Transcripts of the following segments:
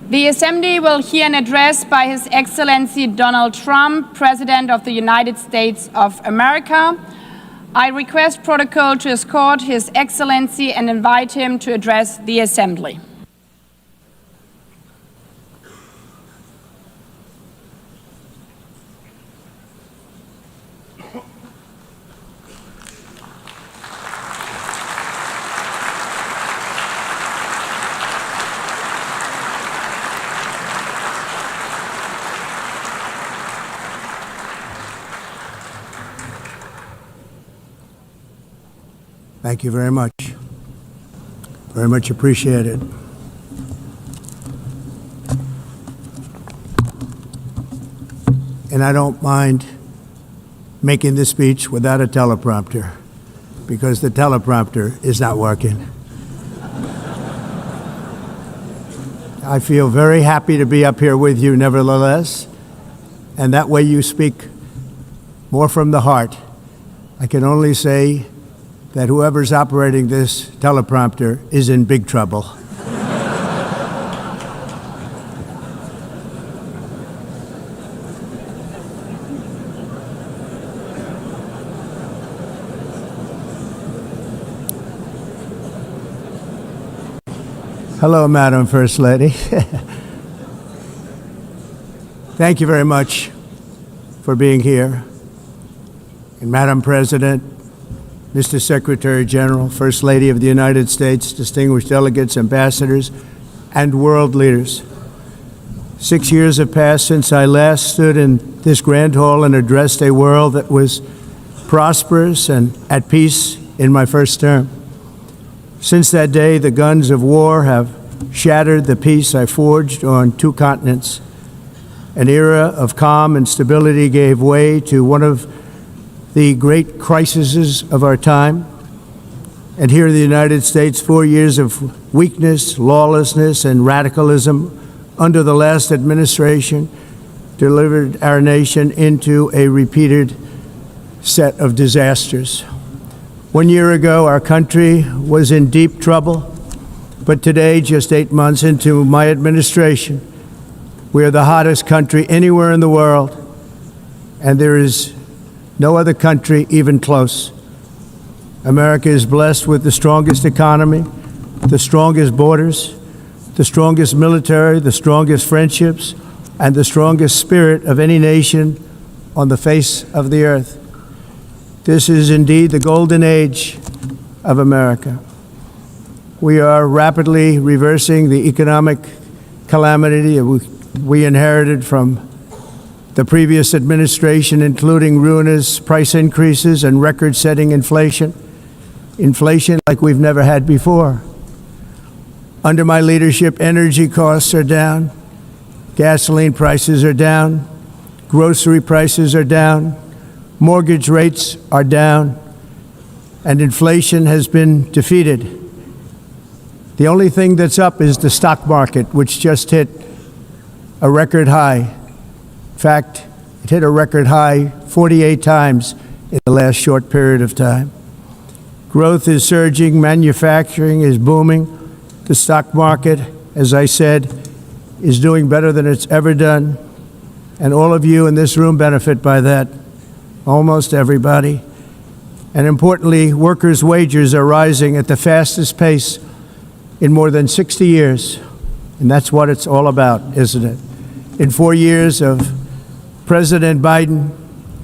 The Assembly will hear an address by His Excellency Donald Trump, President of the United States of America. I request protocol to escort His Excellency and invite him to address the Assembly. Thank you very much. Very much appreciated. And I don't mind making this speech without a teleprompter, because the teleprompter is not working. I feel very happy to be up here with you nevertheless, and that way you speak more from the heart. I can only say that whoever's operating this teleprompter is in big trouble. Hello, Madam First Lady. Thank you very much for being here. And Madam President, Mr. Secretary General, First Lady of the United States, distinguished delegates, ambassadors, and world leaders. 6 years have passed since I last stood in this grand hall and addressed a world that was prosperous and at peace in my first term. Since that day, the guns of war have shattered the peace I forged on 2 continents. An era of calm and stability gave way to one of the great crises of our time. And here in the United States, 4 years of weakness, lawlessness, and radicalism under the last administration delivered our nation into a repeated set of disasters. 1 year ago, our country was in deep trouble, but today, just 8 months into my administration, we are the hottest country anywhere in the world, and there is no other country even close. America is blessed with the strongest economy, the strongest borders, the strongest military, the strongest friendships, and the strongest spirit of any nation on the face of the earth. This is indeed the golden age of America. We are rapidly reversing the economic calamity we inherited from the previous administration, including ruinous price increases and record-setting inflation like we've never had before. Under my leadership, energy costs are down, gasoline prices are down, grocery prices are down, mortgage rates are down, and inflation has been defeated. The only thing that's up is the stock market, which just hit a record high. In fact, it hit a record high 48 times in the last short period of time. Growth is surging, manufacturing is booming. The stock market, as I said, is doing better than it's ever done. And all of you in this room benefit by that, almost everybody. And importantly, workers' wages are rising at the fastest pace in more than 60 years. And that's what it's all about, isn't it? In 4 years of President Biden,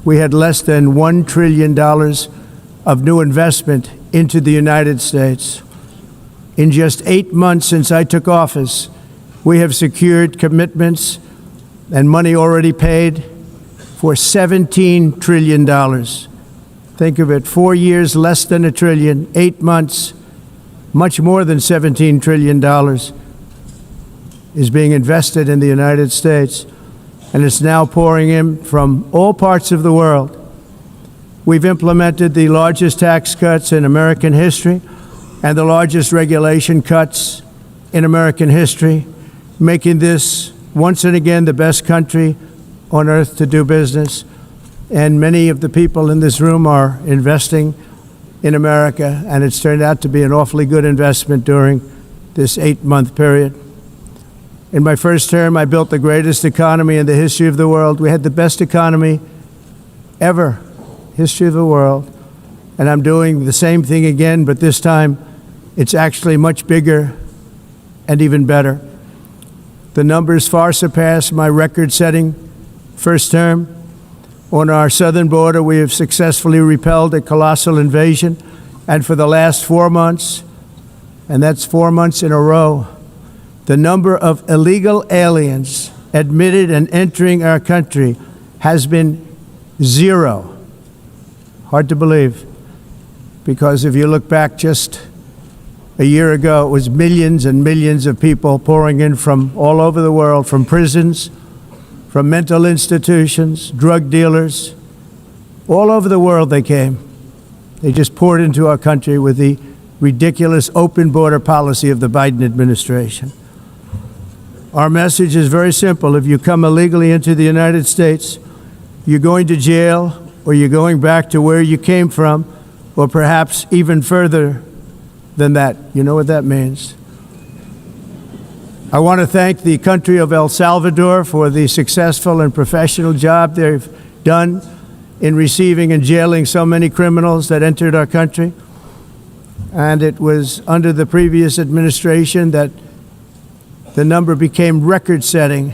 we had less than $1 trillion of new investment into the United States. In just 8 months since I took office, we have secured commitments and money already paid for $17 trillion. Think of it, 4 years, less than $1 trillion, 8 months, much more than $17 trillion is being invested in the United States. And it's now pouring in from all parts of the world. We've implemented the largest tax cuts in American history and the largest regulation cuts in American history, making this once and again the best country on earth to do business. And many of the people in this room are investing in America, and it's turned out to be an awfully good investment during this 8-month period. In my first term, I built the greatest economy in the history of the world. We had the best economy ever, history of the world. And I'm doing the same thing again, but this time it's actually much bigger and even better. The numbers far surpass my record-setting first term. On our southern border, we have successfully repelled a colossal invasion. And for the last 4 months, and that's 4 months in a row, the number of illegal aliens admitted and entering our country has been 0. Hard to believe, because if you look back just a year ago, it was millions and millions of people pouring in from all over the world, from prisons, from mental institutions, drug dealers. All over the world they came. They just poured into our country with the ridiculous open border policy of the Biden administration. Our message is very simple. If you come illegally into the United States, you're going to jail, or you're going back to where you came from, or perhaps even further than that. You know what that means. I want to thank the country of El Salvador for the successful and professional job they've done in receiving and jailing so many criminals that entered our country. And it was under the previous administration that the number became record-setting,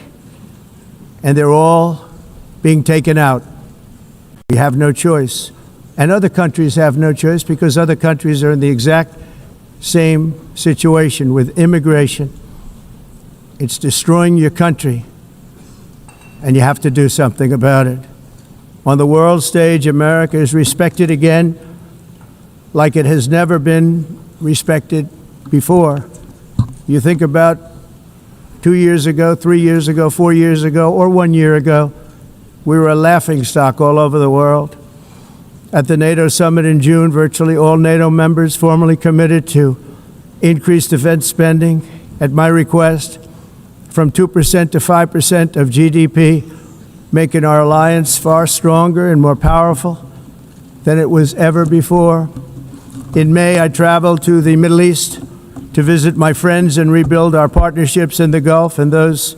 and they're all being taken out. We have no choice. And other countries have no choice, because other countries are in the exact same situation with immigration. It's destroying your country, and you have to do something about it. On the world stage, America is respected again like it has never been respected before. You think about 2 years ago, 3 years ago, 4 years ago, or 1 year ago, we were a laughingstock all over the world. At the NATO summit in June, virtually all NATO members formally committed to increase defense spending at my request from 2% to 5% of GDP, making our alliance far stronger and more powerful than it was ever before. In May, I traveled to the Middle East to visit my friends and rebuild our partnerships in the Gulf, and those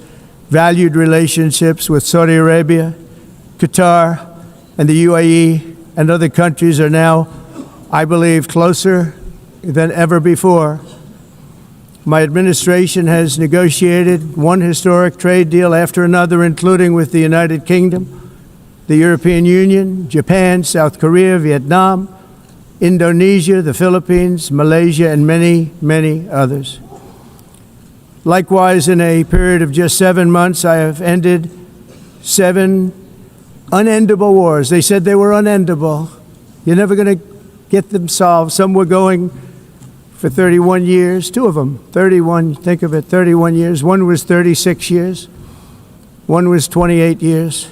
valued relationships with Saudi Arabia, Qatar, and the UAE and other countries are now, I believe, closer than ever before. My administration has negotiated one historic trade deal after another, including with the United Kingdom, the European Union, Japan, South Korea, Vietnam, Indonesia, the Philippines, Malaysia, and many, many others. Likewise, in a period of just 7 months, I have ended 7 unendable wars. They said they were unendable. You're never going to get them solved. Some were going for 31 years, 2 of them, 31, think of it, 31 years. One was 36 years. One was 28 years.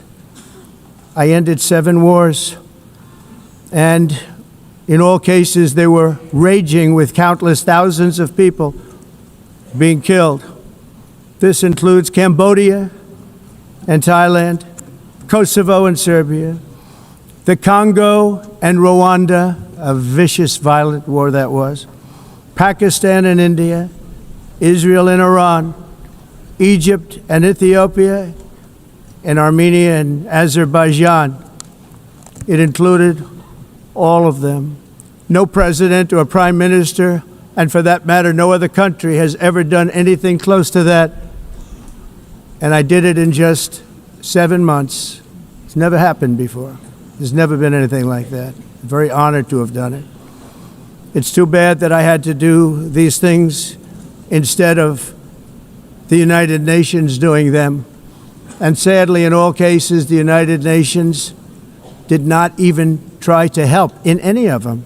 I ended 7 wars. And in all cases, they were raging with countless thousands of people being killed. This includes Cambodia and Thailand, Kosovo and Serbia, the Congo and Rwanda, a vicious, violent war that was, Pakistan and India, Israel and Iran, Egypt and Ethiopia, and Armenia and Azerbaijan. It included all of them. No president or prime minister, and for that matter, no other country has ever done anything close to that. And I did it in just 7 months. It's never happened before. There's never been anything like that. I'm very honored to have done it. It's too bad that I had to do these things instead of the United Nations doing them. And sadly, in all cases, the United Nations did not even try to help in any of them.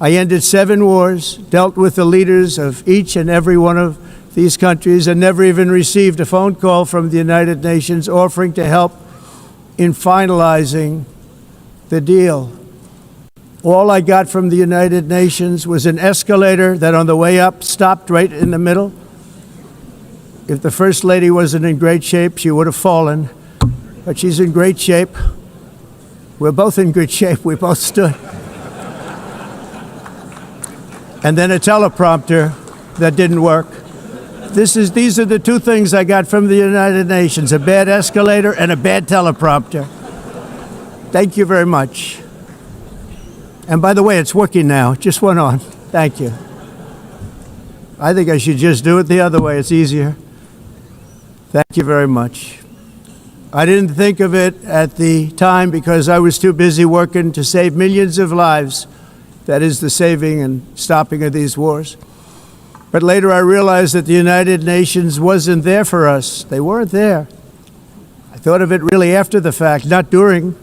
I ended 7 wars, dealt with the leaders of each and every one of these countries, and never even received a phone call from the United Nations offering to help in finalizing the deal. All I got from the United Nations was an escalator that on the way up stopped right in the middle. If the First Lady wasn't in great shape, she would have fallen, but she's in great shape. We're both in good shape. We both stood. And then a teleprompter that didn't work. These are the two things I got from the United Nations, a bad escalator and a bad teleprompter. Thank you very much. And by the way, it's working now. Just went on. Thank you. I think I should just do it the other way. It's easier. Thank you very much. I didn't think of it at the time because I was too busy working to save millions of lives. That is the saving and stopping of these wars. But later I realized that the United Nations wasn't there for us. They weren't there. I thought of it really after the fact, not during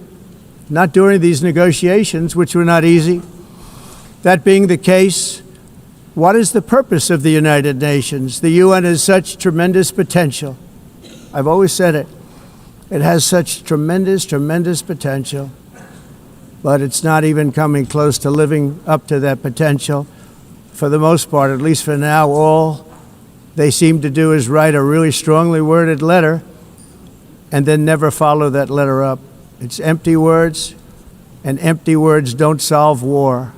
these negotiations, which were not easy. That being the case, what is the purpose of the United Nations? The UN has such tremendous potential. I've always said it. It has such tremendous, tremendous potential, but it's not even coming close to living up to that potential. For the most part, at least for now, all they seem to do is write a really strongly worded letter and then never follow that letter up. It's empty words, and empty words don't solve war.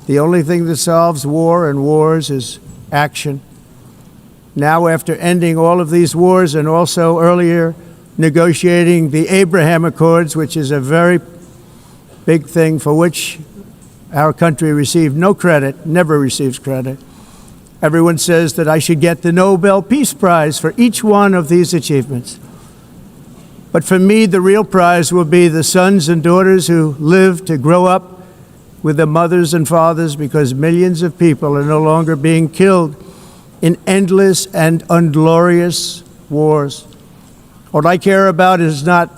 The only thing that solves war and wars is action. Now, after ending all of these wars and also earlier negotiating the Abraham Accords, which is a very big thing for which our country received no credit, never receives credit. Everyone says that I should get the Nobel Peace Prize for each one of these achievements. But for me, the real prize will be the sons and daughters who live to grow up with their mothers and fathers, because millions of people are no longer being killed in endless and unglorious wars. What I care about is not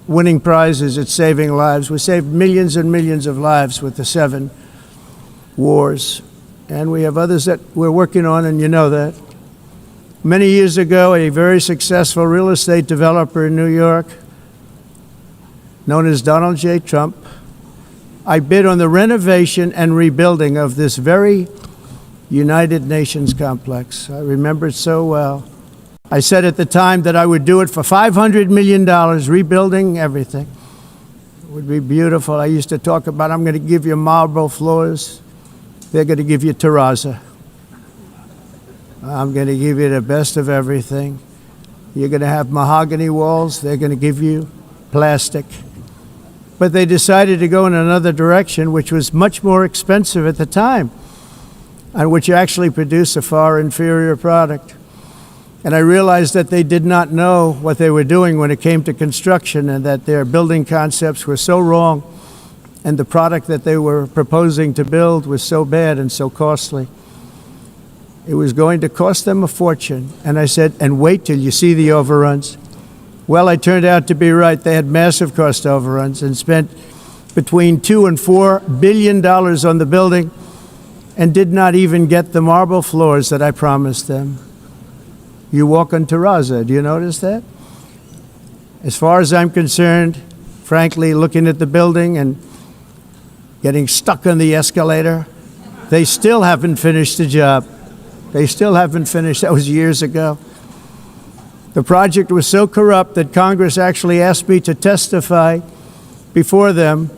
winning prizes, it's saving lives. We saved millions and millions of lives with the 7 wars. And we have others that we're working on, and you know that. Many years ago, a very successful real estate developer in New York, known as Donald J. Trump, I bid on the renovation and rebuilding of this very United Nations complex. I remember it so well. I said at the time that I would do it for $500 million, rebuilding everything. It would be beautiful. I used to talk about, I'm going to give you marble floors. They're going to give you terrazzo. I'm going to give you the best of everything. You're going to have mahogany walls. They're going to give you plastic. But they decided to go in another direction, which was much more expensive at the time, and which actually produced a far inferior product. And I realized that they did not know what they were doing when it came to construction, and that their building concepts were so wrong, and the product that they were proposing to build was so bad and so costly. It was going to cost them a fortune. And I said, and wait till you see the overruns. Well, I turned out to be right. They had massive cost overruns and spent between $2 and $4 billion on the building and did not even get the marble floors that I promised them. You walk on terrazzo. Do you notice that? As far as I'm concerned, frankly, looking at the building and getting stuck on the escalator, they still haven't finished the job. They still haven't finished. That was years ago. The project was so corrupt that Congress actually asked me to testify before them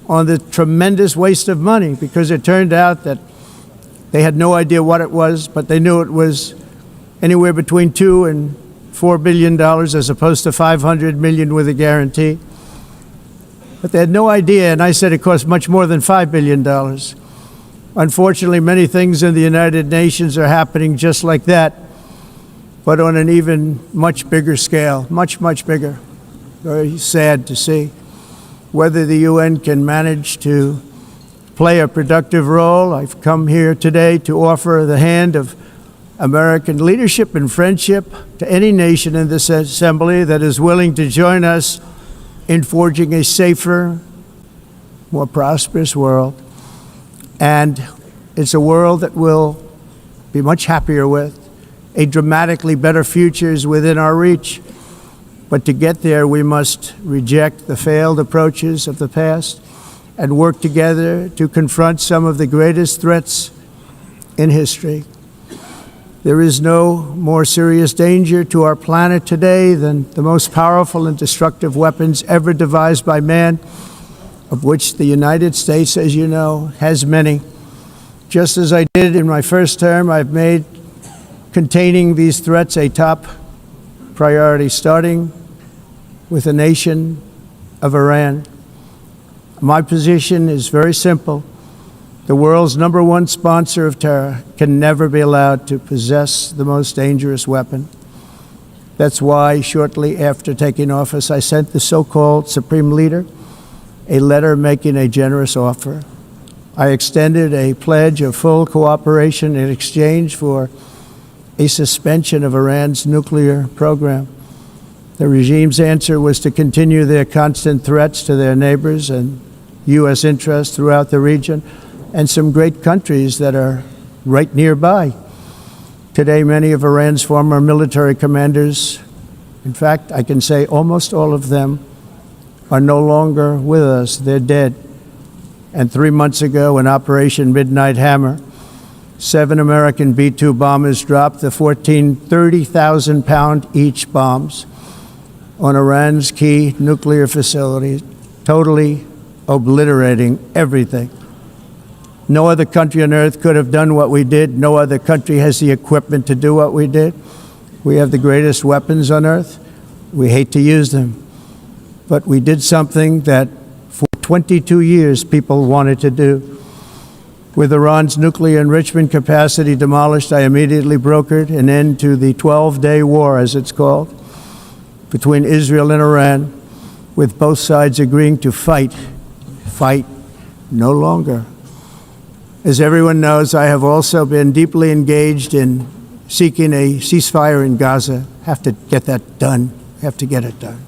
on the tremendous waste of money, because it turned out that they had no idea what it was, but they knew it was anywhere between $2 and $4 billion as opposed to $500 million with a guarantee. But they had no idea, and I said it cost much more than $5 billion. Unfortunately, many things in the United Nations are happening just like that, but on an even much bigger scale, much, much bigger. Very sad to see. Whether the UN can manage to play a productive role, I've come here today to offer the hand of American leadership and friendship to any nation in this assembly that is willing to join us in forging a safer, more prosperous world. And it's a world that we'll be much happier with. A dramatically better future is within our reach. But to get there, we must reject the failed approaches of the past and work together to confront some of the greatest threats in history. There is no more serious danger to our planet today than the most powerful and destructive weapons ever devised by man, of which the United States, as you know, has many. Just as I did in my first term, I've made containing these threats a top priority, starting with the nation of Iran. My position is very simple. The world's #1 sponsor of terror can never be allowed to possess the most dangerous weapon. That's why shortly after taking office, I sent the so-called Supreme Leader a letter making a generous offer. I extended a pledge of full cooperation in exchange for a suspension of Iran's nuclear program. The regime's answer was to continue their constant threats to their neighbors and U.S. interests throughout the region and some great countries that are right nearby. Today, many of Iran's former military commanders, in fact, I can say almost all of them, are no longer with us. They're dead. And 3 months ago, in Operation Midnight Hammer, 7 American B-2 bombers dropped the 14 30,000-pound each bombs on Iran's key nuclear facilities, totally obliterating everything. No other country on earth could have done what we did. No other country has the equipment to do what we did. We have the greatest weapons on earth. We hate to use them. But we did something that for 22 years people wanted to do. With Iran's nuclear enrichment capacity demolished, I immediately brokered an end to the 12-day war, as it's called, between Israel and Iran, with both sides agreeing to fight no longer. As everyone knows, I have also been deeply engaged in seeking a ceasefire in Gaza. Have to get that done. Have to get it done.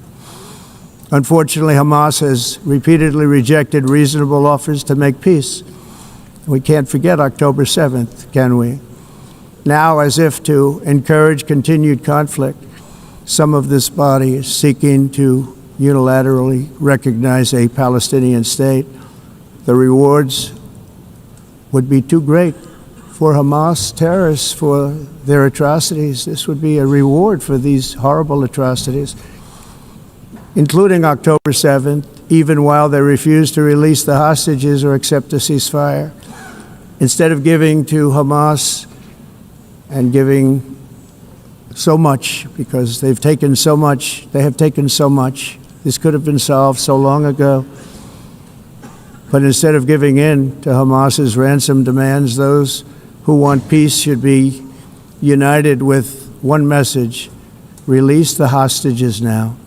Unfortunately, Hamas has repeatedly rejected reasonable offers to make peace. We can't forget October 7th, can we? Now, as if to encourage continued conflict, some of this body is seeking to unilaterally recognize a Palestinian state. The rewards would be too great for Hamas terrorists for their atrocities. This would be a reward for these horrible atrocities, including October 7th, even while they refuse to release the hostages or accept a ceasefire. Instead of giving to Hamas and giving so much, because they've taken so much, they have taken so much. This could have been solved so long ago. But instead of giving in to Hamas's ransom demands, those who want peace should be united with one message: release the hostages now.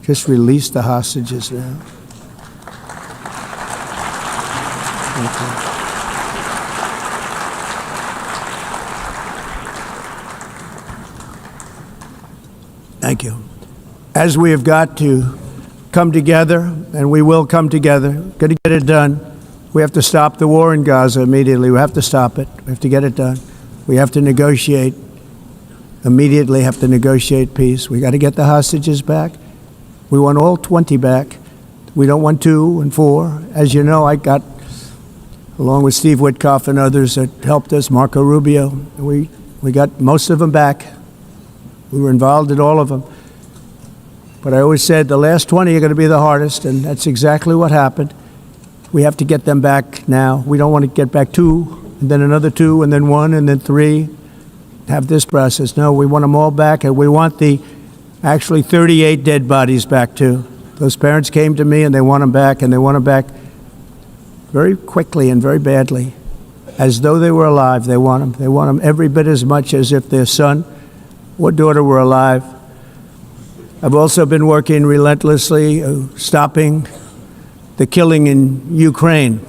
Just release the hostages now. Thank you. Thank you. As we have got to come together, and we will come together, got to get it done. We have to stop the war in Gaza immediately. We have to stop it. We have to get it done. We have to negotiate, immediately have to negotiate peace. We got to get the hostages back. We want all 20 back. We don't want 2 and 4. As you know, I got, along with Steve Witkoff and others that helped us, Marco Rubio, we got most of them back. We were involved in all of them. But I always said the last 20 are going to be the hardest, and that's exactly what happened. We have to get them back now. We don't want to get back 2, and then another 2, and then 1, and then 3. Have this process. No, we want them all back, and we want the actually 38 dead bodies back too. Those parents came to me, and they want them back, and they want them back very quickly and very badly, as though they were alive. They want them. They want them every bit as much as if their son or daughter were alive. I've also been working relentlessly, stopping the killing in Ukraine.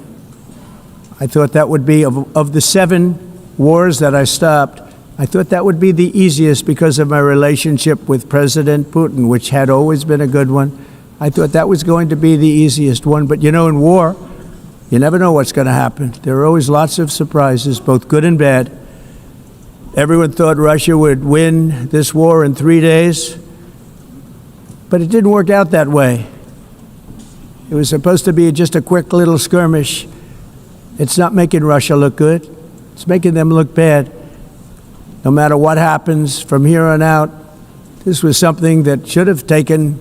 I thought that would be, of the 7 wars that I stopped, I thought that would be the easiest because of my relationship with President Putin, which had always been a good one. I thought that was going to be the easiest one. But you know, in war, you never know what's going to happen. There are always lots of surprises, both good and bad. Everyone thought Russia would win this war in 3 days. But it didn't work out that way. It was supposed to be just a quick little skirmish. It's not making Russia look good. It's making them look bad. No matter what happens from here on out, this was something that should have taken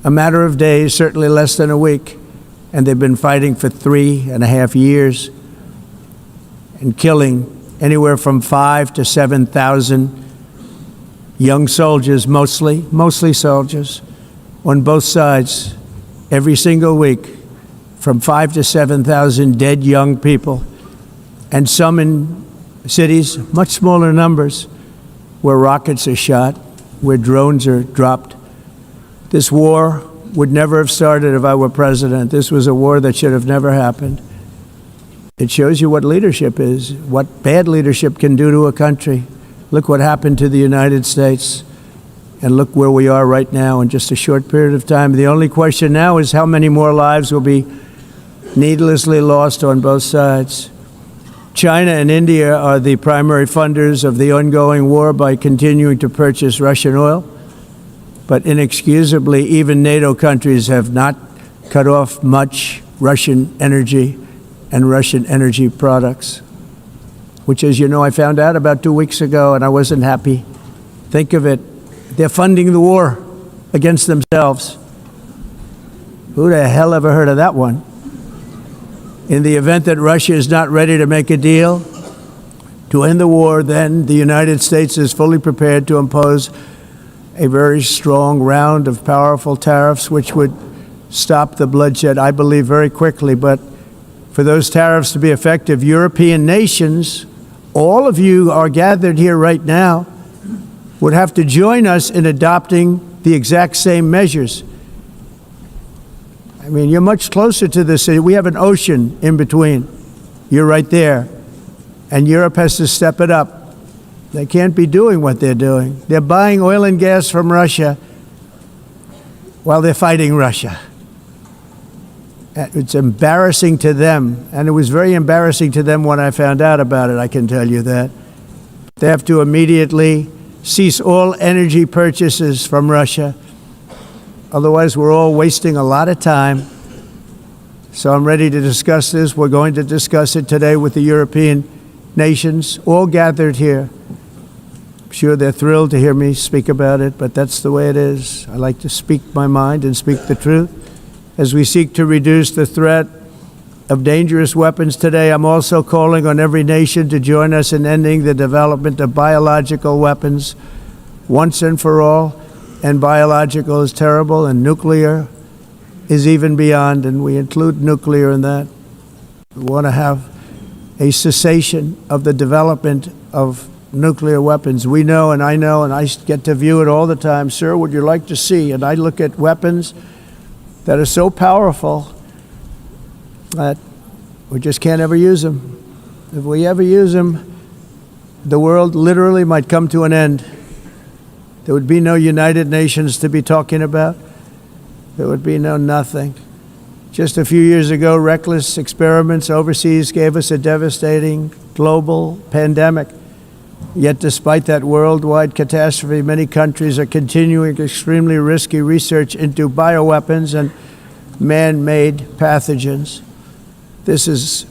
a matter of days, certainly less than a week. And they've been fighting for 3.5 years and killing anywhere from 5,000 to 7,000 young soldiers, mostly soldiers, on both sides, every single week, from 5,000 to 7,000 dead young people, and some in cities, much smaller numbers, where rockets are shot, where drones are dropped. This war would never have started if I were president. This was a war that should have never happened. It shows you what leadership is, what bad leadership can do to a country. Look what happened to the United States, and look where we are right now in just a short period of time. The only question now is how many more lives will be needlessly lost on both sides. China and India are the primary funders of the ongoing war by continuing to purchase Russian oil. But inexcusably, even NATO countries have not cut off much Russian energy and Russian energy products, which, as you know, I found out about 2 weeks ago, and I wasn't happy. Think of it. They're funding the war against themselves. Who the hell ever heard of that one? In the event that Russia is not ready to make a deal to end the war, then the United States is fully prepared to impose a very strong round of powerful tariffs, which would stop the bloodshed, I believe, very quickly. But for those tariffs to be effective, European nations, all of you are gathered here right now, would have to join us in adopting the exact same measures. I mean, you're much closer to this. We have an ocean in between. You're right there. And Europe has to step it up. They can't be doing what they're doing. They're buying oil and gas from Russia while they're fighting Russia. It's embarrassing to them, and it was very embarrassing to them when I found out about it, I can tell you that. They have to immediately cease all energy purchases from Russia. Otherwise, we're all wasting a lot of time. So I'm ready to discuss this. We're going to discuss it today with the European nations, all gathered here. I'm sure they're thrilled to hear me speak about it, but that's the way it is. I like to speak my mind and speak the truth. As we seek to reduce the threat of dangerous weapons today, I'm also calling on every nation to join us in ending the development of biological weapons once and for all. And biological is terrible, and nuclear is even beyond, and we include nuclear in that. We want to have a cessation of the development of nuclear weapons. We know, and I get to view it all the time. Sir, would you like to see? And I look at weapons that are so powerful that we just can't ever use them. If we ever use them, the world literally might come to an end. There would be no United Nations to be talking about. There would be no nothing. Just a few years ago, reckless experiments overseas gave us a devastating global pandemic. Yet despite that worldwide catastrophe, many countries are continuing extremely risky research into bioweapons and man-made pathogens. This is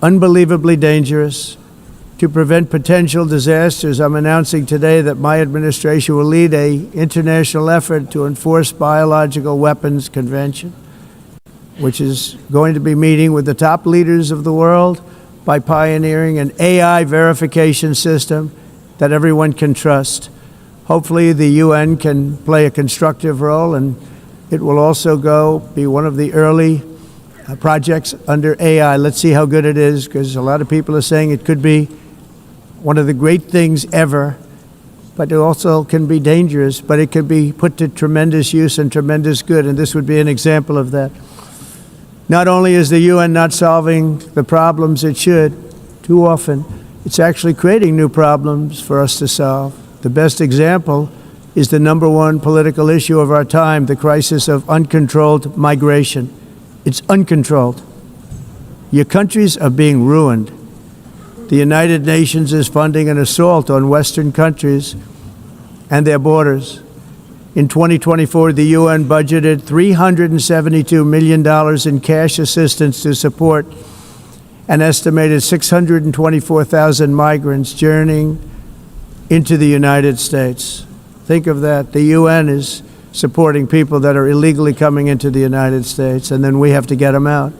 unbelievably dangerous. To prevent potential disasters, I'm announcing today that my administration will lead an international effort to enforce biological weapons convention, which is going to be meeting with the top leaders of the world by pioneering an AI verification system that everyone can trust. Hopefully the UN can play a constructive role, and it will also be one of the early projects under AI. Let's see how good it is, because a lot of people are saying it could be one of the great things ever, but it also can be dangerous, but it can be put to tremendous use and tremendous good, and this would be an example of that. Not only is the UN not solving the problems it should, too often, it's actually creating new problems for us to solve. The best example is the #1 political issue of our time, the crisis of uncontrolled migration. It's uncontrolled. Your countries are being ruined. The United Nations is funding an assault on Western countries and their borders. In 2024, the UN budgeted $372 million in cash assistance to support an estimated 624,000 migrants journeying into the United States. Think of that. The UN is supporting people that are illegally coming into the United States, and then we have to get them out.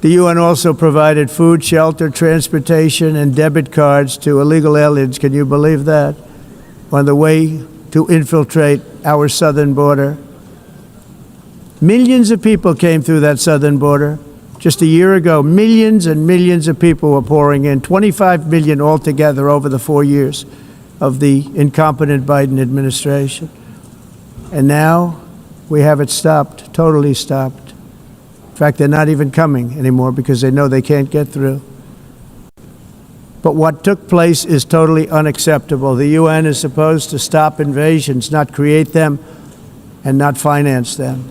The UN also provided food, shelter, transportation, and debit cards to illegal aliens. Can you believe that? On the way to infiltrate our southern border. Millions of people came through that southern border. Just a year ago, millions and millions of people were pouring in, 25 million altogether over the 4 years of the incompetent Biden administration. And now we have it stopped, totally stopped. In fact, they're not even coming anymore because they know they can't get through. But what took place is totally unacceptable. The UN is supposed to stop invasions, not create them and not finance them.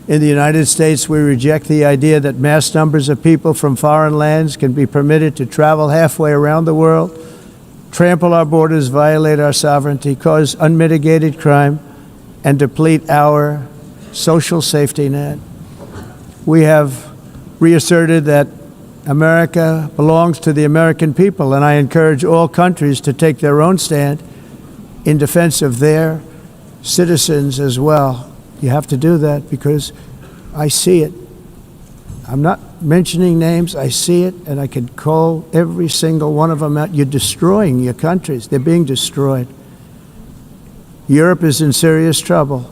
In the United States, we reject the idea that mass numbers of people from foreign lands can be permitted to travel halfway around the world, trample our borders, violate our sovereignty, cause unmitigated crime, and deplete our social safety net. We have reasserted that America belongs to the American people, and I encourage all countries to take their own stand in defense of their citizens as well. You have to do that because I see it. I'm not mentioning names. I see it, and I can call every single one of them out. You're destroying your countries. They're being destroyed. Europe is in serious trouble.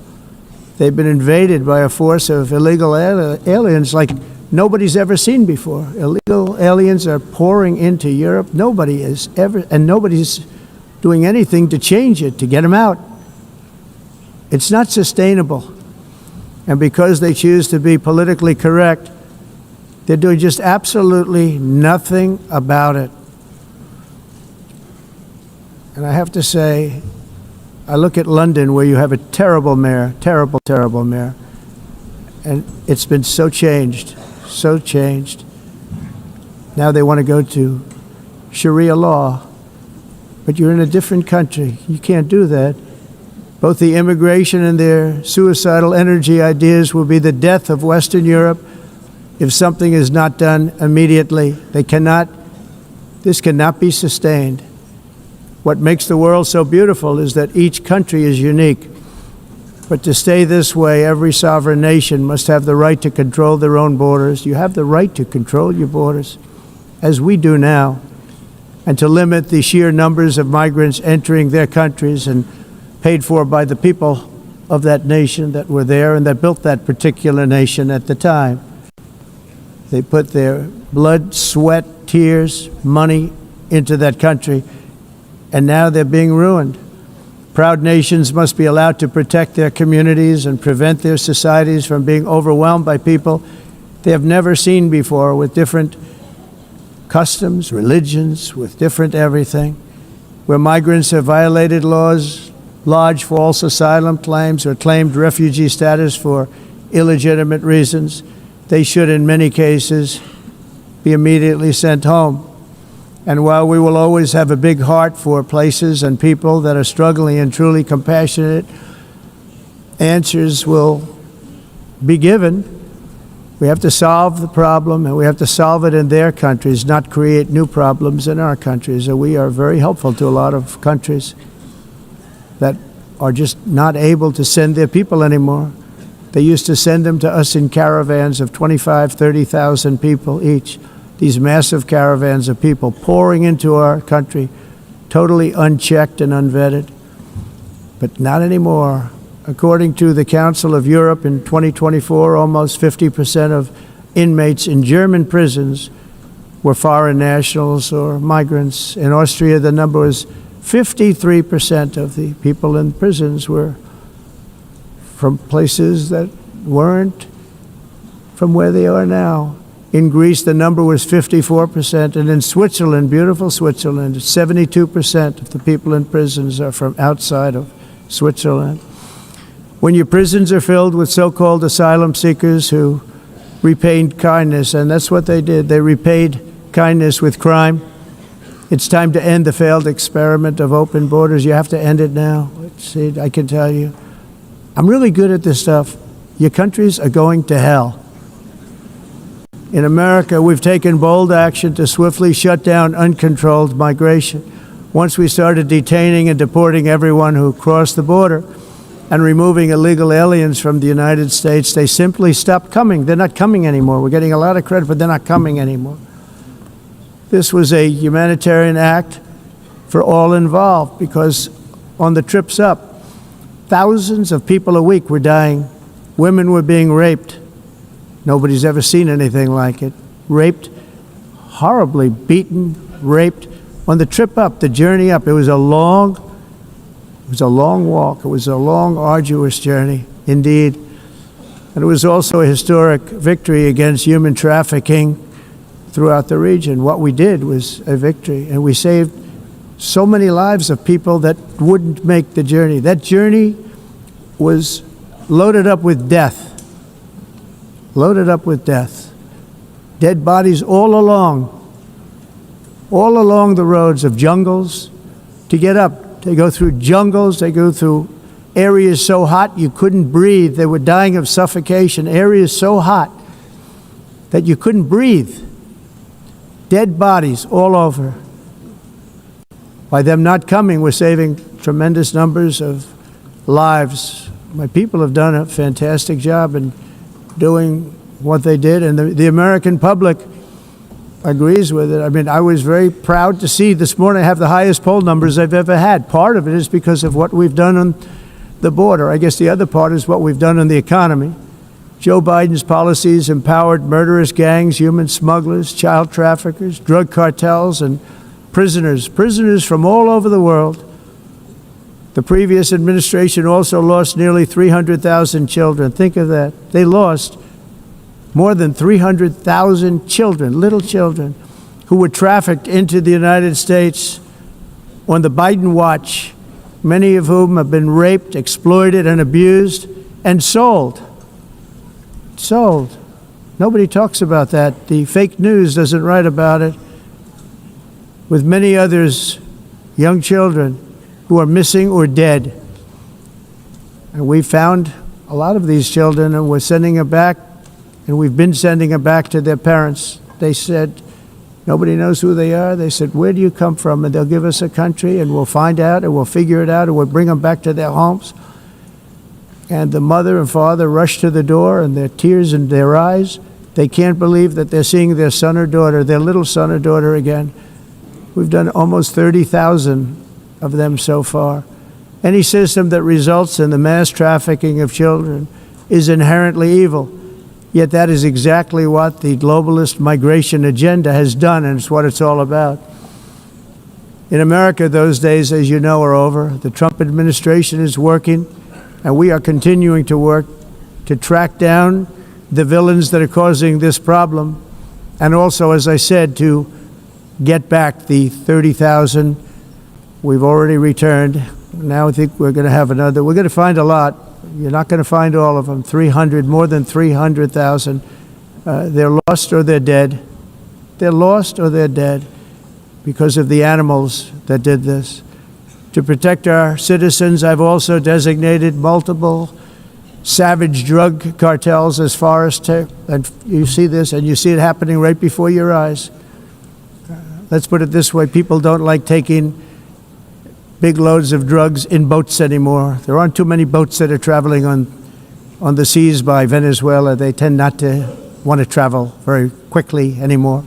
They've been invaded by a force of illegal aliens like nobody's ever seen before. Illegal aliens are pouring into Europe. Nobody is ever, and nobody's doing anything to change it, to get them out. It's not sustainable. And because they choose to be politically correct, they're doing just absolutely nothing about it. And I have to say, I look at London, where you have a terrible mayor, terrible, terrible mayor. And it's been so changed, so changed. Now they want to go to Sharia law. But you're in a different country. You can't do that. Both the immigration and their suicidal energy ideas will be the death of Western Europe if something is not done immediately. This cannot be sustained. What makes the world so beautiful is that each country is unique. But to stay this way, every sovereign nation must have the right to control their own borders. You have the right to control your borders, as we do now, and to limit the sheer numbers of migrants entering their countries and paid for by the people of that nation that were there and that built that particular nation at the time. They put their blood, sweat, tears, money into that country, and now they're being ruined. Proud nations must be allowed to protect their communities and prevent their societies from being overwhelmed by people they have never seen before, with different customs, religions, with different everything. Where migrants have violated laws, lodged false asylum claims, or claimed refugee status for illegitimate reasons, they should, in many cases, be immediately sent home. And while we will always have a big heart for places and people that are struggling and truly compassionate, answers will be given. We have to solve the problem, and we have to solve it in their countries, not create new problems in our countries. And we are very helpful to a lot of countries that are just not able to send their people anymore. They used to send them to us in caravans of 25,000, 30,000 people each. These massive caravans of people pouring into our country, totally unchecked and unvetted. But not anymore. According to the Council of Europe, in 2024, almost 50% of inmates in German prisons were foreign nationals or migrants. In Austria, the number was 53% of the people in prisons were from places that weren't from where they are now. In Greece, the number was 54%, and in Switzerland, beautiful Switzerland, 72% of the people in prisons are from outside of Switzerland. When your prisons are filled with so-called asylum seekers who repaid kindness, and that's what they did, they repaid kindness with crime. It's time to end the failed experiment of open borders. You have to end it now. See, I can tell you, I'm really good at this stuff. Your countries are going to hell. In America, we've taken bold action to swiftly shut down uncontrolled migration. Once we started detaining and deporting everyone who crossed the border, and removing illegal aliens from the United States, they simply stopped coming. They're not coming anymore. We're getting a lot of credit, but they're not coming anymore. This was a humanitarian act for all involved, because on the trips up, thousands of people a week were dying. Women were being raped. Nobody's ever seen anything like it. Raped, horribly beaten, raped. On the trip up, the journey up, it was a long walk. It was a long, arduous journey, indeed. And it was also a historic victory against human trafficking throughout the region. What we did was a victory, and we saved so many lives of people that wouldn't make the journey. That journey was loaded up with death. Loaded up with death. Dead bodies all along the roads of jungles to get up. They go through jungles, they go through areas so hot you couldn't breathe. They were dying of suffocation, areas so hot that you couldn't breathe. Dead bodies all over. By them not coming, we're saving tremendous numbers of lives. My people have done a fantastic job in doing what they did, and the American public agrees with it. I mean, I was very proud to see this morning I have the highest poll numbers I've ever had. Part of it is because of what we've done on the border. I guess the other part is what we've done on the economy. Joe Biden's policies empowered murderous gangs, human smugglers, child traffickers, drug cartels, and prisoners from all over the world. The previous administration also lost nearly 300,000 children. Think of that. They lost more than 300,000 children, little children, who were trafficked into the United States on the Biden watch, many of whom have been raped, exploited, and abused, and sold. Sold. Nobody talks about that. The fake news doesn't write about it. With many others, young children who are missing or dead. And we found a lot of these children, and we're sending them back, and we've been sending them back to their parents. They said, nobody knows who they are. They said, where do you come from? And they'll give us a country, and we'll find out, and we'll figure it out, and we'll bring them back to their homes. And the mother and father rush to the door, and their tears in their eyes. They can't believe that they're seeing their son or daughter, their little son or daughter again. We've done almost 30,000 of them so far. Any system that results in the mass trafficking of children is inherently evil. Yet that is exactly what the globalist migration agenda has done, and it's what it's all about. In America, those days, as you know, are over. The Trump administration is working, and we are continuing to work to track down the villains that are causing this problem, and also, as I said, to get back the 30,000 we've already returned. Now I think we're going to have another. We're going to find a lot. You're not going to find all of them. 300, more than 300,000. They're lost or they're dead. They're lost or they're dead because of the animals that did this. To protect our citizens, I've also designated multiple savage drug cartels as far as and you see this, and you see it happening right before your eyes. Let's put it this way, people don't like taking big loads of drugs in boats anymore. There aren't too many boats that are traveling on the seas by Venezuela. They tend not to want to travel very quickly anymore.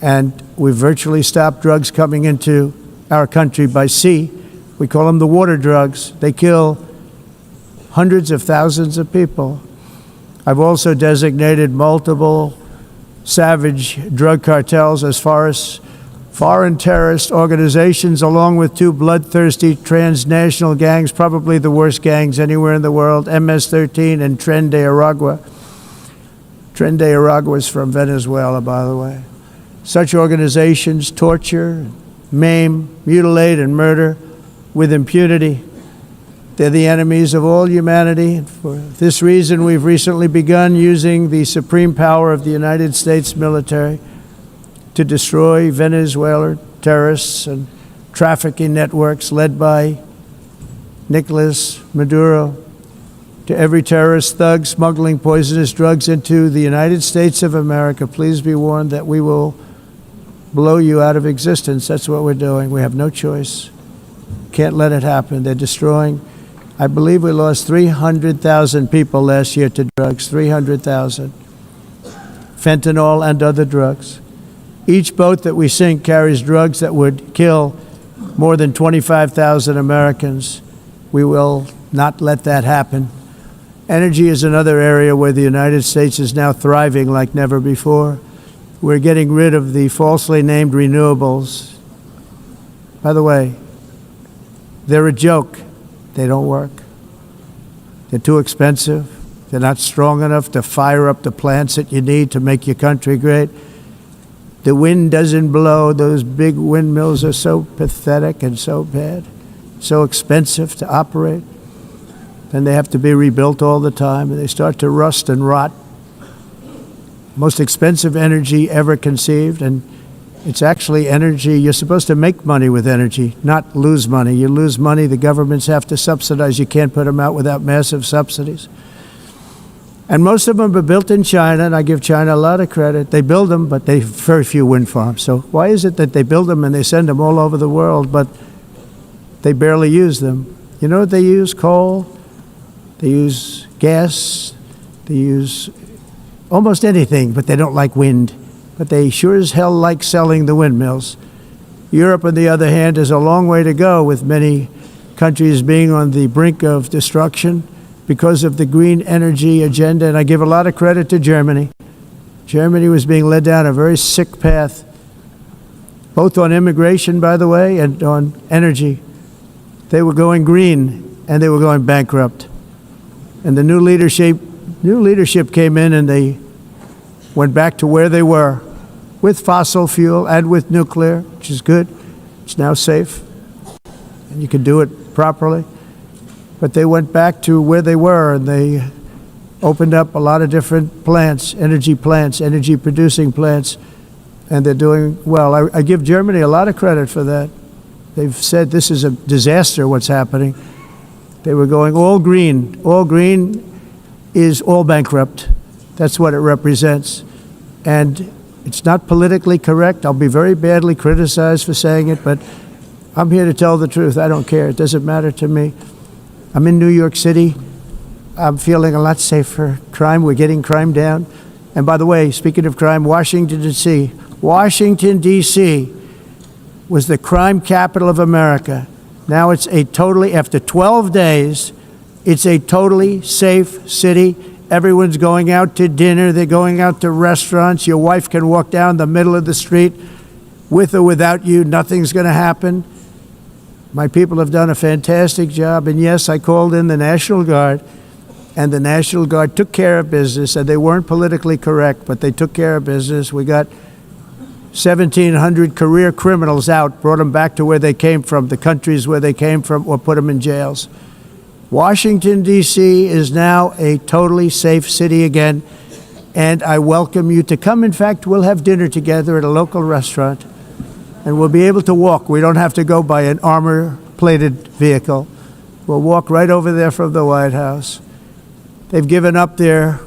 And we've virtually stopped drugs coming into our country by sea. We call them the water drugs. They kill hundreds of thousands of people. I've also designated multiple savage drug cartels as far as foreign terrorist organizations, along with two bloodthirsty transnational gangs, probably the worst gangs anywhere in the world, MS-13 and Tren de Aragua. Tren de Aragua is from Venezuela, by the way. Such organizations torture, maim, mutilate, and murder with impunity. They're the enemies of all humanity. And for this reason, we've recently begun using the supreme power of the United States military to destroy Venezuelan terrorists and trafficking networks led by Nicolas Maduro. To every terrorist thug smuggling poisonous drugs into the United States of America, please be warned that we will blow you out of existence. That's what we're doing. We have no choice. Can't let it happen. They're destroying I believe we lost 300,000 people last year to drugs, 300,000. Fentanyl and other drugs. Each boat that we sink carries drugs that would kill more than 25,000 Americans. We will not let that happen. Energy is another area where the United States is now thriving like never before. We're getting rid of the falsely named renewables. By the way, they're a joke. They don't work. They're too expensive. They're not strong enough to fire up the plants that you need to make your country great. The wind doesn't blow. Those big windmills are so pathetic and so bad, so expensive to operate. And they have to be rebuilt all the time, and they start to rust and rot. Most expensive energy ever conceived, and it's actually energy. You're supposed to make money with energy, not lose money. You lose money, the governments have to subsidize. You can't put them out without massive subsidies. And most of them are built in China, and I give China a lot of credit. They build them, but they have very few wind farms. So why is it that they build them and they send them all over the world, but they barely use them? You know what they use? Coal. They use gas. They use almost anything, but they don't like wind. But they sure as hell like selling the windmills. Europe, on the other hand, has a long way to go, with many countries being on the brink of destruction because of the green energy agenda. And I give a lot of credit to Germany. Germany was being led down a very sick path, both on immigration, by the way, and on energy. They were going green, and they were going bankrupt. And the new leadership came in, and they went back to where they were with fossil fuel and with nuclear, which is good. It's now safe, and you can do it properly. But they went back to where they were, and they opened up a lot of different plants, energy producing plants, and they're doing well. I give Germany a lot of credit for that. They've said this is a disaster, what's happening. They were going all green. All green is all bankrupt. That's what it represents. And it's not politically correct. I'll be very badly criticized for saying it, but I'm here to tell the truth. I don't care. It doesn't matter to me. I'm in New York City. I'm feeling a lot safer. Crime, we're getting crime down. And by the way, speaking of crime, Washington, D.C. Washington, D.C. was the crime capital of America. Now it's after 12 days, it's a totally safe city. Everyone's going out to dinner. They're going out to restaurants. Your wife can walk down the middle of the street with or without you. Nothing's going to happen. My people have done a fantastic job. And yes, I called in the National Guard, and the National Guard took care of business. And they weren't politically correct, but they took care of business. We got 1,700 career criminals out, brought them back to where they came from, the countries where they came from, or put them in jails. Washington, D.C. is now a totally safe city again, and I welcome you to come. In fact, we'll have dinner together at a local restaurant, and we'll be able to walk. We don't have to go by an armor-plated vehicle. We'll walk right over there from the White House. They've given up their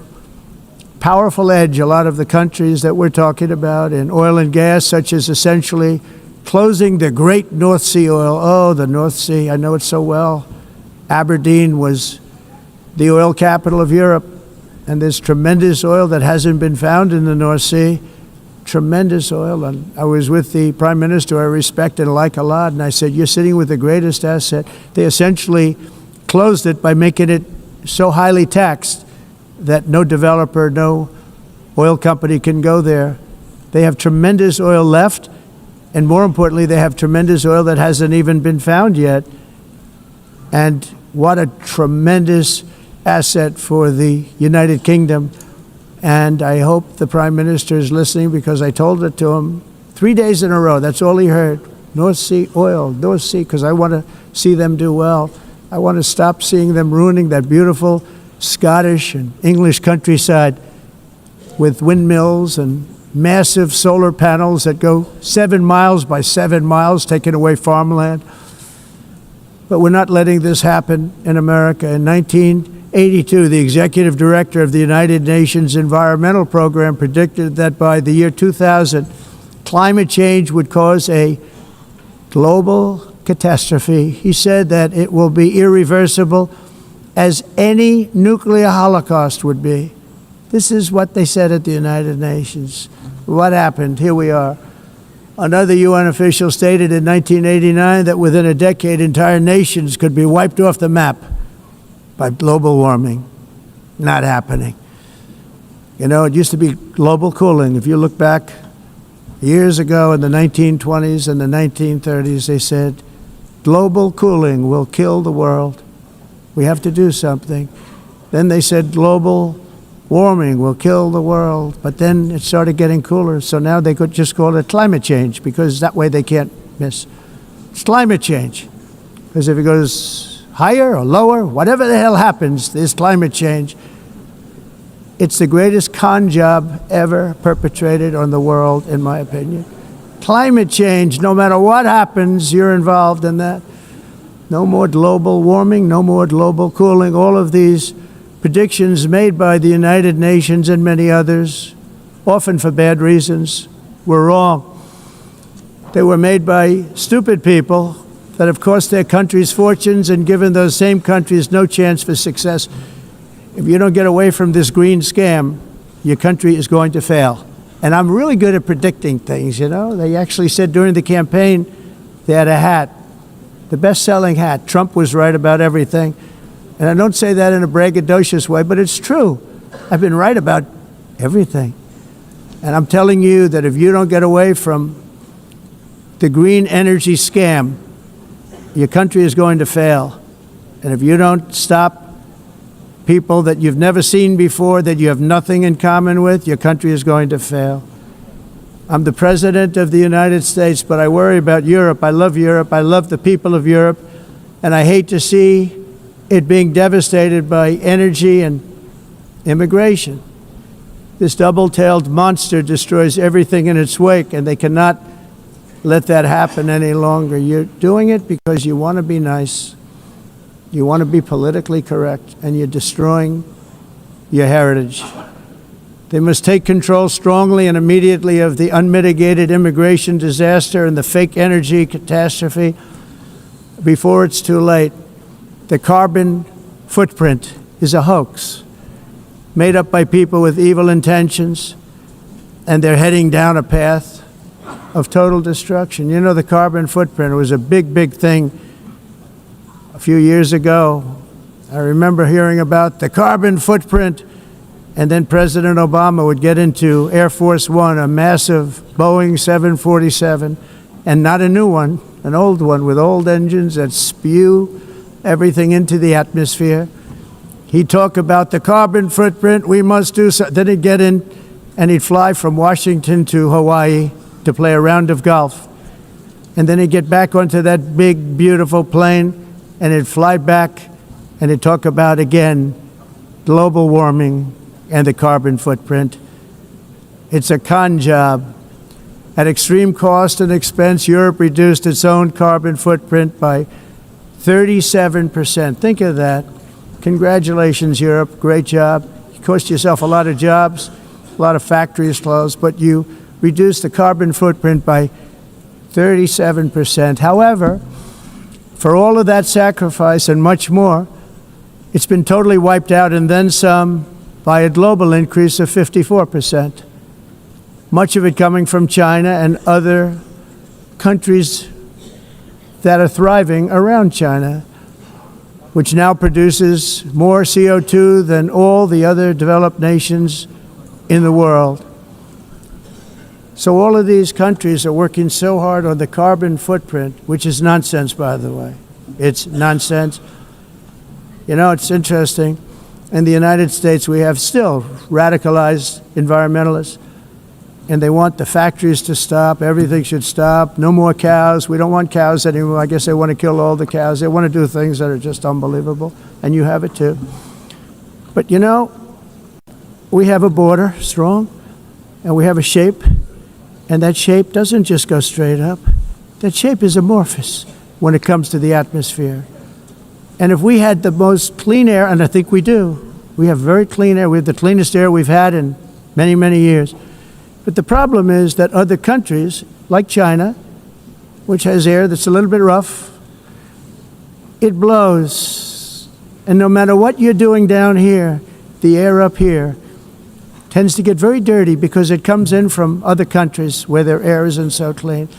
powerful edge, a lot of the countries that we're talking about, in oil and gas, such as essentially closing the great North Sea oil. Oh, the North Sea, I know it so well. Aberdeen was the oil capital of Europe, and there's tremendous oil that hasn't been found in the North Sea. Tremendous oil. And I was with the Prime Minister I respect and like a lot, and I said, you're sitting with the greatest asset. They essentially closed it by making it so highly taxed that no developer, no oil company can go there. They have tremendous oil left, and more importantly, they have tremendous oil that hasn't even been found yet. And what a tremendous asset for the United Kingdom. And I hope the Prime Minister is listening, because I told it to him 3 days in a row. That's all he heard. North Sea oil, North Sea, because I want to see them do well. I want to stop seeing them ruining that beautiful Scottish and English countryside with windmills and massive solar panels that go 7 miles by 7 miles, taking away farmland. But we're not letting this happen in America. In 1982, the executive director of the United Nations Environmental Program predicted that by the year 2000, climate change would cause a global catastrophe. He said that it will be irreversible, as any nuclear holocaust would be. This is what they said at the United Nations. What happened? Here we are. Another UN official stated in 1989 that within a decade, entire nations could be wiped off the map by global warming. Not happening. You know, it used to be global cooling. If you look back years ago in the 1920s and the 1930s, they said, global cooling will kill the world. We have to do something. Then they said global warming will kill the world. But then it started getting cooler. So now they could just call it climate change, because that way they can't miss. It's climate change. Because if it goes higher or lower, whatever the hell happens, there's climate change. It's the greatest con job ever perpetrated on the world, in my opinion. Climate change, no matter what happens, you're involved in that. No more global warming, no more global cooling. All of these predictions made by the United Nations and many others, often for bad reasons, were wrong. They were made by stupid people that have cost their countries fortunes and given those same countries no chance for success. If you don't get away from this green scam, your country is going to fail. And I'm really good at predicting things, you know. They actually said during the campaign they had a hat, the best-selling hat. Trump was right about everything. And I don't say that in a braggadocious way, but it's true. I've been right about everything. And I'm telling you that if you don't get away from the green energy scam, your country is going to fail. And if you don't stop people that you've never seen before, that you have nothing in common with, your country is going to fail. I'm the President of the United States, but I worry about Europe. I love Europe. I love the people of Europe. And I hate to see it being devastated by energy and immigration. This double-tailed monster destroys everything in its wake, and they cannot let that happen any longer. You're doing it because you want to be nice. You want to be politically correct, and you're destroying your heritage. They must take control strongly and immediately of the unmitigated immigration disaster and the fake energy catastrophe before it's too late. The carbon footprint is a hoax made up by people with evil intentions, and they're heading down a path of total destruction. You know, the carbon footprint was a big, big thing a few years ago. I remember hearing about the carbon footprint, and then President Obama would get into Air Force One, a massive Boeing 747, and not a new one, an old one with old engines that spew everything into the atmosphere. He'd talk about the carbon footprint, we must do so. Then he'd get in and he'd fly from Washington to Hawaii to play a round of golf. And then he'd get back onto that big, beautiful plane and he'd fly back and he'd talk about, again, global warming and the carbon footprint. It's a con job. At extreme cost and expense, Europe reduced its own carbon footprint by 37%. Think of that. Congratulations, Europe. Great job. You cost yourself a lot of jobs, a lot of factories closed, but you reduced the carbon footprint by 37%. However, for all of that sacrifice and much more, it's been totally wiped out, and then some, by a global increase of 54%. Much of it coming from China and other countries that are thriving around China, which now produces more CO2 than all the other developed nations in the world. So all of these countries are working so hard on the carbon footprint, which is nonsense, by the way. It's nonsense. You know, it's interesting. In the United States, we have still radicalized environmentalists, and they want the factories to stop. Everything should stop. No more cows. We don't want cows anymore. I guess they want to kill all the cows. They want to do things that are just unbelievable, and you have it too. But you know, we have a border, strong, and we have a shape, and that shape doesn't just go straight up. That shape is amorphous when it comes to the atmosphere. And if we had the most clean air, and I think we do, we have very clean air. We have the cleanest air we've had in many, many years. But the problem is that other countries, like China, which has air that's a little bit rough, it blows. And no matter what you're doing down here, the air up here tends to get very dirty because it comes in from other countries where their air isn't so clean.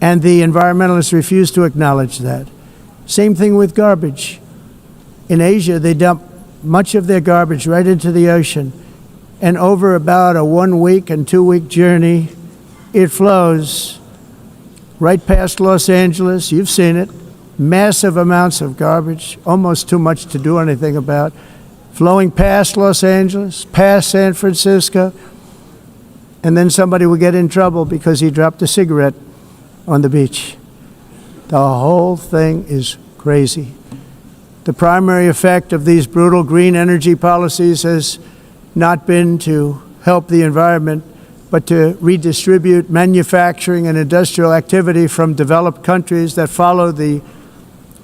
And the environmentalists refuse to acknowledge that. Same thing with garbage. In Asia, they dump much of their garbage right into the ocean. And over about a 1 week and 2 week journey, it flows right past Los Angeles. You've seen it. Massive amounts of garbage, almost too much to do anything about, flowing past Los Angeles, past San Francisco, and then somebody will get in trouble because he dropped a cigarette on the beach. The whole thing is crazy. The primary effect of these brutal green energy policies has not been to help the environment, but to redistribute manufacturing and industrial activity from developed countries that follow the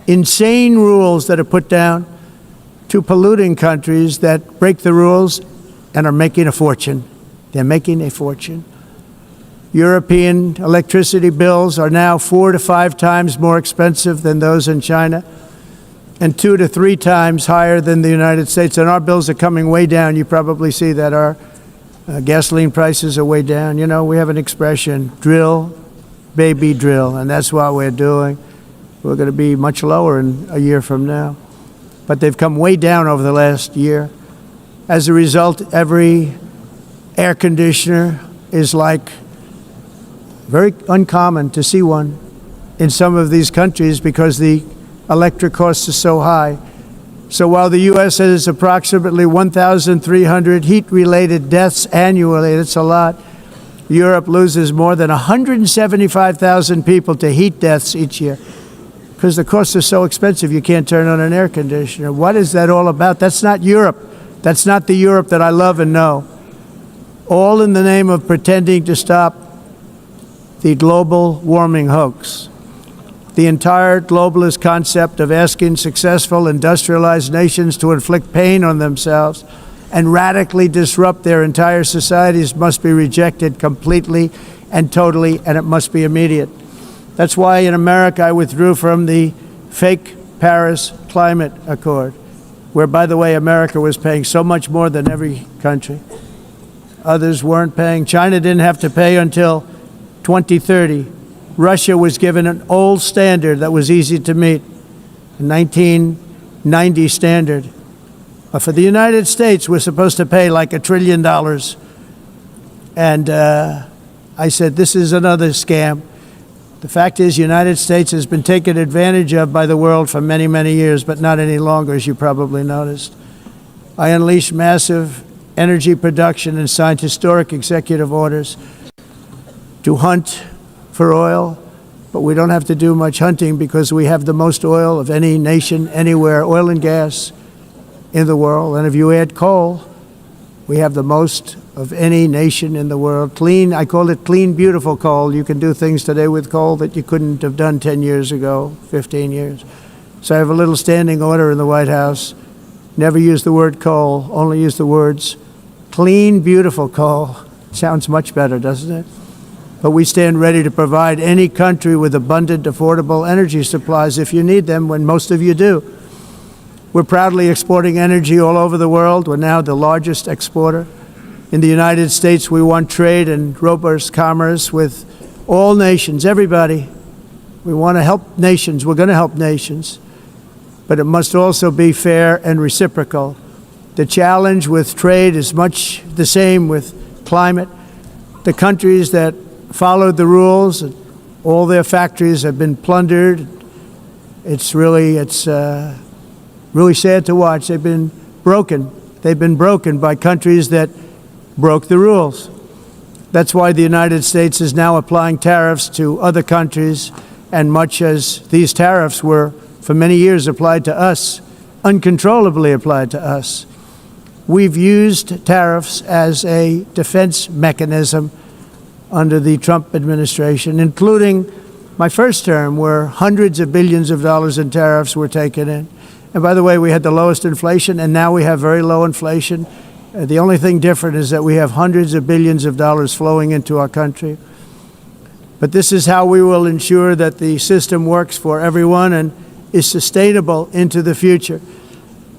insane rules that are put down to polluting countries that break the rules and are making a fortune. They're making a fortune. European electricity bills are now 4 to 5 times more expensive than those in China, and 2 to 3 times higher than the United States. And our bills are coming way down. You probably see that our gasoline prices are way down. You know, we have an expression, drill, baby, drill, and that's what we're doing. We're going to be much lower in a year from now. But they've come way down over the last year. As a result, every air conditioner is like very uncommon to see one in some of these countries because the electric costs are so high. So while the U.S. has approximately 1,300 heat-related deaths annually, that's a lot, Europe loses more than 175,000 people to heat deaths each year because the costs are so expensive you can't turn on an air conditioner. What is that all about? That's not Europe. That's not the Europe that I love and know. All in the name of pretending to stop the global warming hoax. The entire globalist concept of asking successful industrialized nations to inflict pain on themselves and radically disrupt their entire societies must be rejected completely and totally, and it must be immediate. That's why in America I withdrew from the fake Paris Climate Accord, where, by the way, America was paying so much more than every country. Others weren't paying. China didn't have to pay until 2030. Russia was given an old standard that was easy to meet, a 1990 standard. But for the United States, we're supposed to pay like $1 trillion. And I said, this is another scam. The fact is, the United States has been taken advantage of by the world for many, many years, but not any longer, as you probably noticed. I unleashed massive energy production and signed historic executive orders to hunt for oil, but we don't have to do much hunting because we have the most oil of any nation anywhere, oil and gas in the world. And if you add coal, we have the most of any nation in the world. Clean, I call it clean, beautiful coal. You can do things today with coal that you couldn't have done 10 years ago, 15 years. So I have a little standing order in the White House. Never use the word coal, only use the words clean, beautiful coal. Sounds much better, doesn't it? But we stand ready to provide any country with abundant, affordable energy supplies if you need them, when most of you do. We're proudly exporting energy all over the world. We're now the largest exporter. In the United States, we want trade and robust commerce with all nations, everybody. We want to help nations. We're going to help nations. But it must also be fair and reciprocal. The challenge with trade is much the same with climate. The countries that followed the rules, all their factories have been plundered. It's really sad to watch. They've been broken. They've been broken by countries that broke the rules. That's why the United States is now applying tariffs to other countries, and much as these tariffs were for many years applied to us, uncontrollably applied to us. We've used tariffs as a defense mechanism under the Trump administration, including my first term, where hundreds of billions of dollars in tariffs were taken in. And by the way, we had the lowest inflation, and now we have very low inflation. The only thing different is that we have hundreds of billions of dollars flowing into our country. But this is how we will ensure that the system works for everyone, and is sustainable into the future.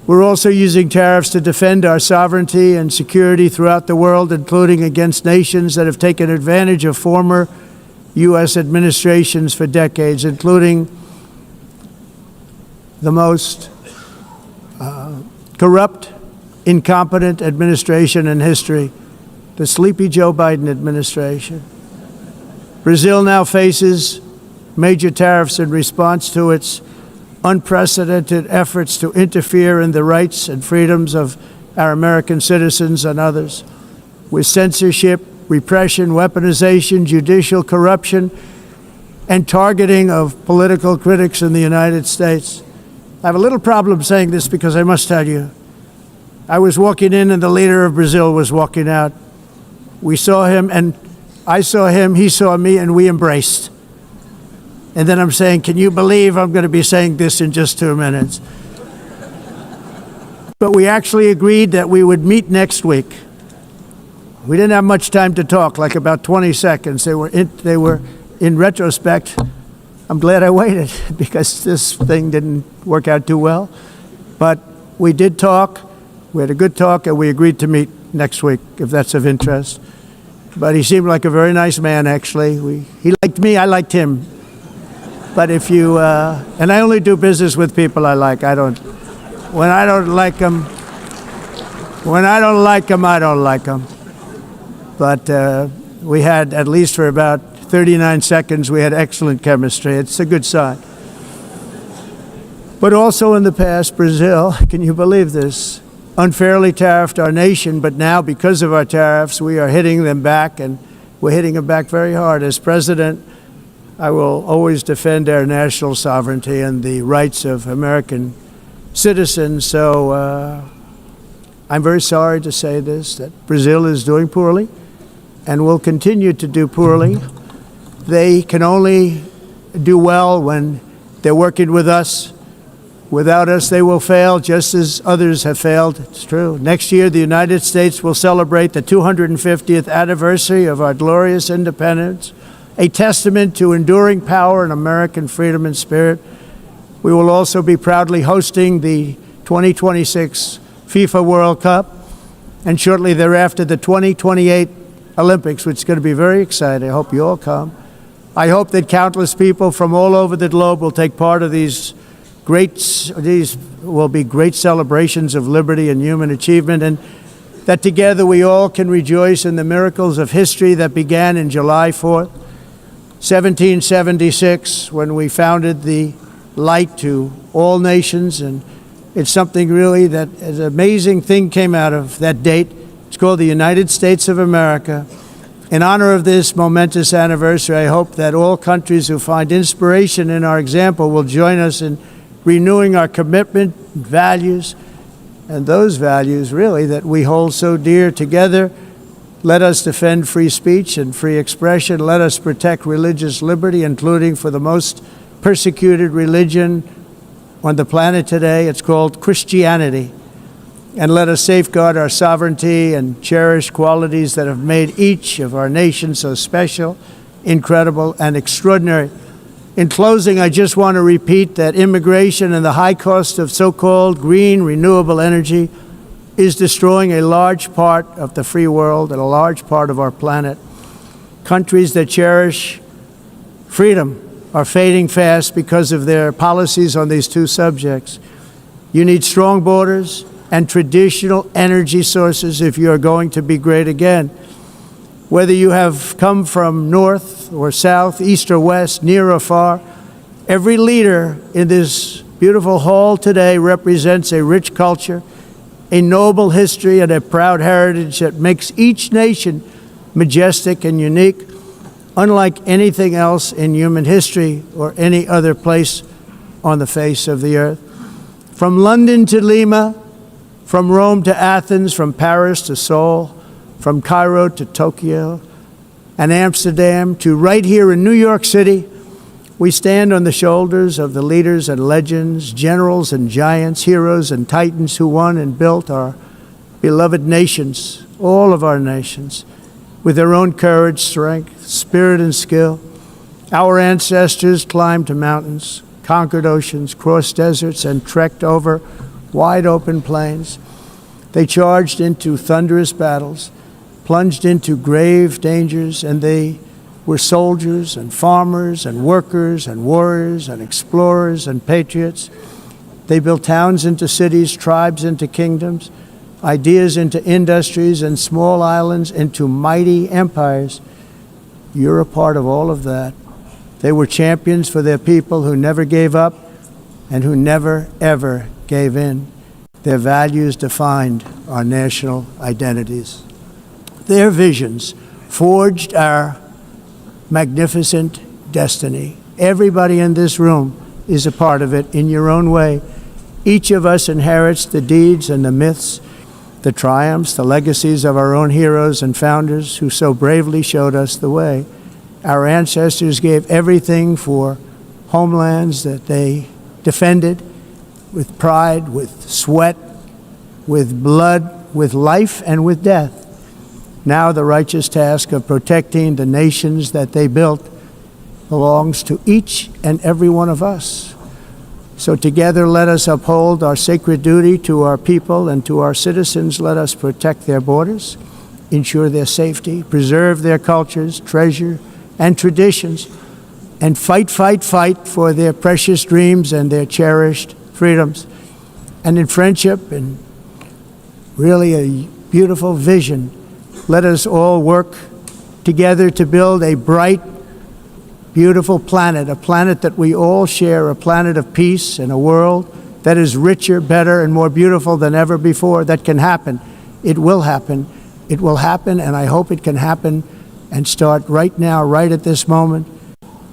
We're also using tariffs to defend our sovereignty and security throughout the world, including against nations that have taken advantage of former U.S. administrations for decades, including the most corrupt, incompetent administration in history, the sleepy Joe Biden administration. Brazil now faces major tariffs in response to its unprecedented efforts to interfere in the rights and freedoms of our American citizens and others, with censorship, repression, weaponization, judicial corruption, and targeting of political critics in the United States. I have a little problem saying this because I must tell you, I was walking in and the leader of Brazil was walking out. We saw him and I saw him, he saw me, and we embraced. And then I'm saying, can you believe I'm going to be saying this in just 2 minutes? But we actually agreed that we would meet next week. We didn't have much time to talk, like about 20 seconds. They were in retrospect, I'm glad I waited because this thing didn't work out too well. But we did talk, we had a good talk, and we agreed to meet next week, if that's of interest. But he seemed like a very nice man, actually. He liked me, I liked him. But if you, and I only do business with people I like. When I don't like them, I don't like them. But we had, at least for about 39 seconds, we had excellent chemistry. It's a good sign. But also in the past, Brazil, can you believe this, unfairly tariffed our nation, but now because of our tariffs, we are hitting them back, and we're hitting them back very hard. As president, I will always defend our national sovereignty and the rights of American citizens. So I'm very sorry to say this, that Brazil is doing poorly and will continue to do poorly. They can only do well when they're working with us. Without us, they will fail, just as others have failed. It's true. Next year, the United States will celebrate the 250th anniversary of our glorious independence, a testament to enduring power and American freedom and spirit. We will also be proudly hosting the 2026 FIFA World Cup, and shortly thereafter, the 2028 Olympics, which is going to be very exciting. I hope you all come. I hope that countless people from all over the globe will take part of these will be great celebrations of liberty and human achievement, and that together we all can rejoice in the miracles of history that began in July 4th, 1776, when we founded the light to all nations. And it's something really that an amazing thing came out of that date. It's called the United States of America. In honor of this momentous anniversary, I hope that all countries who find inspiration in our example will join us in renewing our commitment, values, and those values really that we hold so dear. Together, let us defend free speech and free expression. Let us protect religious liberty, including for the most persecuted religion on the planet today. It's called Christianity. And let us safeguard our sovereignty and cherish qualities that have made each of our nations so special, incredible, and extraordinary. In closing, I just want to repeat that immigration and the high cost of so-called green renewable energy is destroying a large part of the free world and a large part of our planet. Countries that cherish freedom are fading fast because of their policies on these two subjects. You need strong borders and traditional energy sources if you are going to be great again. Whether you have come from north or south, east or west, near or far, every leader in this beautiful hall today represents a rich culture, a noble history, and a proud heritage that makes each nation majestic and unique, unlike anything else in human history or any other place on the face of the earth. From London to Lima, from Rome to Athens, from Paris to Seoul, from Cairo to Tokyo and Amsterdam to right here in New York City, we stand on the shoulders of the leaders and legends, generals and giants, heroes and titans who won and built our beloved nations, all of our nations, with their own courage, strength, spirit, and skill. Our ancestors climbed mountains, conquered oceans, crossed deserts, and trekked over wide open plains. They charged into thunderous battles, plunged into grave dangers, and they were soldiers and farmers and workers and warriors and explorers and patriots. They built towns into cities, tribes into kingdoms, ideas into industries, and small islands into mighty empires. You're a part of all of that. They were champions for their people who never gave up and who never, ever gave in. Their values defined our national identities. Their visions forged our magnificent destiny. Everybody in this room is a part of it in your own way. Each of us inherits the deeds and the myths, the triumphs, the legacies of our own heroes and founders who so bravely showed us the way. Our ancestors gave everything for homelands that they defended with pride, with sweat, with blood, with life, and with death. Now the righteous task of protecting the nations that they built belongs to each and every one of us. So together let us uphold our sacred duty to our people and to our citizens. Let us protect their borders, ensure their safety, preserve their cultures, treasure, and traditions, and fight for their precious dreams and their cherished freedoms. And in friendship and really a beautiful vision, let us all work together to build a bright, beautiful planet, a planet that we all share, a planet of peace and a world that is richer, better, and more beautiful than ever before. That can happen. It will happen. It will happen, and I hope it can happen and start right now, right at this moment.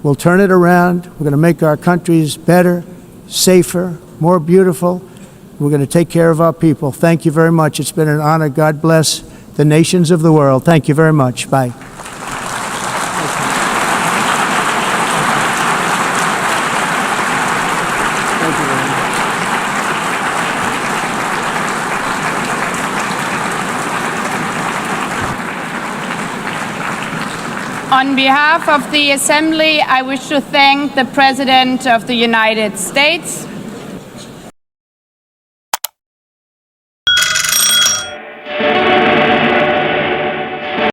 We'll turn it around. We're going to make our countries better, safer, more beautiful. We're going to take care of our people. Thank you very much. It's been an honor. God bless the nations of the world. Thank you very much. Bye. On behalf of the Assembly, I wish to thank the President of the United States,